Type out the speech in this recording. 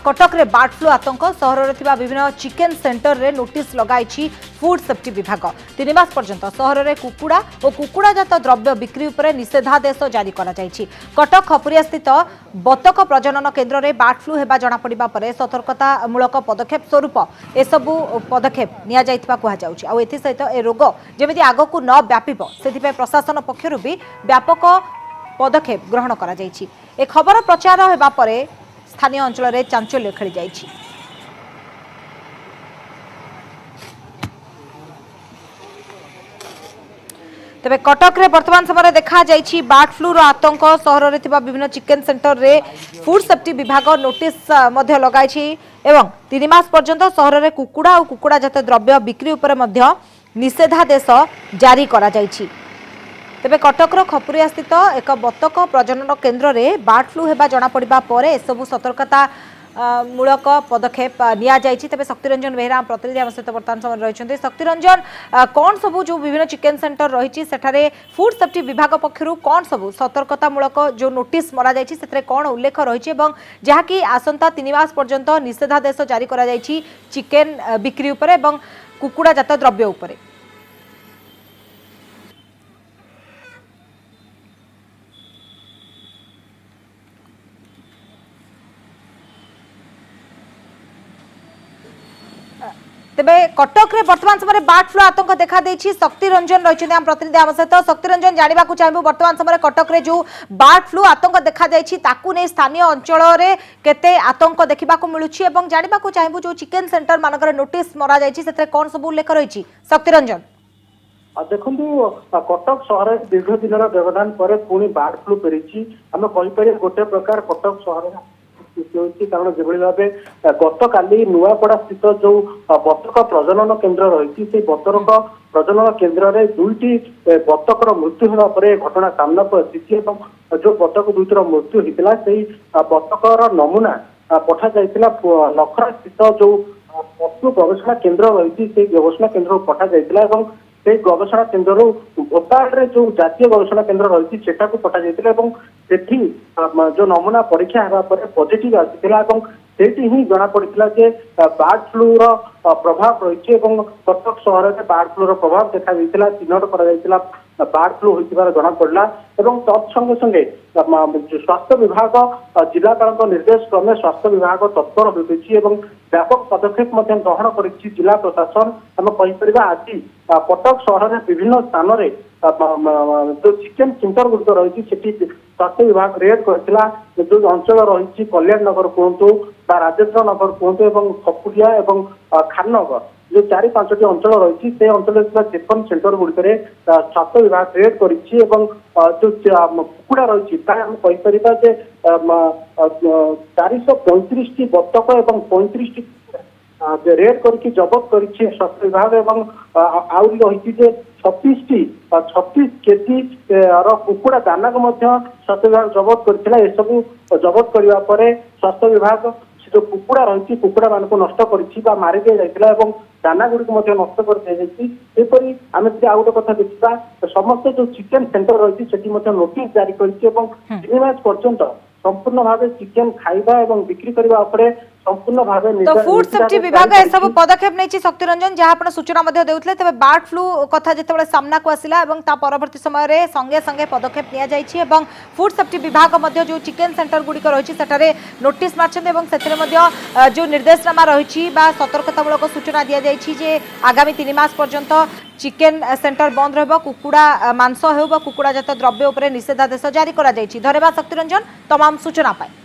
कटक रे bird flu आतंक सहर में विभिन्न चिकेन सेंटर रे नोटिस लगाई फूड सेफ्टी विभाग 3 मास पर्यंत सहर में कुकुड़ा और कुकुड़ाजात द्रव्य बिक्री उपर निषेधादेश जारी करा जायछि। कटक खपुरिया स्थित बतक प्रजनन केन्द्र में बर्ड फ्लू होगा जमापड़ा पर सतर्कतामूलक पदक्षेप स्वरूप एसबू पदक्षेप निसहित ए रोग जमी आगक न व्यापिब से प्रशासन पक्षर भी व्यापक पदक्षेप ग्रहण करा जायछि। ए खबर प्रचार होगा पर स्थानीय अंचल में चांचल्य खेली जायछि। तेबे कटक रे वर्तमान समय देखा जायछि बर्ड फ्लू रो आतंक सहर रे थिबा विभिन्न चिकेन सेंटर रे फूड सेफ्टी विभाग नोटिस मध्य लगाइछि एवं 3 मास पर्यंत सहर रे कुकुड़ा और कुकुड़ाजात द्रव्य बिक्री उपर मध्य निषेधादेश जारी करा जायछि। तेबे कटक रो खपुरिया स्थित एक बतक प्रजनन केन्द्र में बर्ड फ्लू होगा जमापड़ा पर एसबू सतर्कता मूलक पदक्षेप निया जायछि। तेबे शक्तिरंजन बेहरा प्रतिनिधि आम सहित वर्तमान समय रही। शक्तिरंजन कौन सबू जो विभिन्न चिकेन सेंटर रही सेठारे फूड सेफ्टी विभाग पक्षर कौन सबू सतर्कतामूलक जो नोटिस मरा जायछि सेथरे कौन उल्लेख रही जहाँकि आसंता 3 मास पर्यंत निषेधादेश जारी करा जायछि चिकेन बिक्री उपर एवं कुकुड़ाजात द्रव्य उपर। तेबे कटक रे वर्तमान समय बर्ड फ्लू आतंक देखा देछि। शक्तिरंजन रही आम प्रतिनिधि आम सहित। शक्तिरंजन जानवा चाहिए वर्तमान समय कटक रे जो बर्ड फ्लू आतंक देखा जायछि ताकू नै स्थानीय अंचल रे केते आतंक देखा मिलुछि एवं जानवा चाहिए जो चिकेन सेंटर मानकर नोटिस मरा जायछि सेते कोन सब उल्लेख रही। शक्तिरंजन देखु कटक सहर दीर्घ दिन व्यवधान पर पुणी बर्ड फ्लू फेरी आम कहीपर गोटे प्रकार कटक सहर कारण जो भाव गत काली नुआपड़ा स्थित जो बतक प्रजनन केन्द्र रही से बतक प्रजनन केन्द्र में 2टी बतकर मृत्यु होगा पर घटना सामना को आसी जो बतक 2टीर मृत्यु होता से बतकर नमूना पठा जाइतिला नखरा स्थित जो पशु गवेषणा केन्द्र रही से गवेषणा केन्द्र पठा जाइतिला से गवेषणा केन्द्र भोपाल जो जातीय गवेषणा केन्द्र रही सेटा को पठा जाइतिला सेठी जो नमूना परीक्षा होगा पर पॉजिटिव आसीथिला सेठी ही जना पड़ता जे बर्ड फ्लू रो प्रभाव रही कटक सहर में बर्ड फ्लू रो प्रभाव देखा जाइतिला चिन्हट करा जाइतिला बर्ड फ्लू होइतिबार जना पड़ला तत्संगे संगे स्वास्थ्य विभाग जिलापाल निर्देश क्रमे स्वास्थ्य विभाग तत्पर होइछि व्यापक पदक्षेप ग्रहण करिछि जिला प्रशासन। आम कहीपर आज कटक सहर में विभिन्न स्थान में जो चिकेन सेंटर गुड़िक रही स्वास्थ्य विभाग रेड करथिला जो अंचल रही कल्याण नगर कहतु राजेन्द्र नगर कहतु खपुरिया खाननगर जो 4-5टी अंचल रही से अंचल चिकेन सेंटर गुड़िक स्वास्थ्य विभाग रेड कर जो कुकुड़ा रही कहीपर 435टी बतक और 35टी रेड करके जबत कर स्वास्थ्य विभाग आउरी रही 36 केजी कुकुड़ा दाना को स्वास्थ्य विभाग जबत कर सबू जबत करने पर स्वास्थ्य विभाग जो कुकुड़ा रही कुकुड़ा मान नष्ट कर मारी दी जाता दाना गुड़ी नष्ट कर दिखाई आम आउ गोटे कथा देखा समस्त जो चिकेन सेंटर रही से नोटिस जारी कर 3 मास पर्यंत संपूर्ण भाव चिकेन खाइबा एवं बिक्री करने संपूर्ण भाव तो फूड सेफ्टी विभाग ए सब पदक्षेप नहीं। शक्तिरंजन जहाँ आप सूचना देउथले तबे बर्ड फ्लू कथा जिते सामना को आसिला एवं ता परवर्ती समय रे संगे संगे पदक्षेप निया जायछि एवं फूड सेफ्टी विभाग मध्य जो चिकेन सेंटर गुडी रही सेटारे नोटिस मारछन एवं सेतरे मध्य जो निर्देशनामा रही बा सतर्कतामूलक सूचना दिया जायछि जे आगामी 3 मास पर्यंत चिकेन सेंटर बंद रहबो कुकुड़ा मांस हेउ बा कुकुड़ा जात द्रव्य उपरे निषेधादेश जारी करा जायछि। धन्यवाद शक्तिरंजन तमाम सूचना पाए।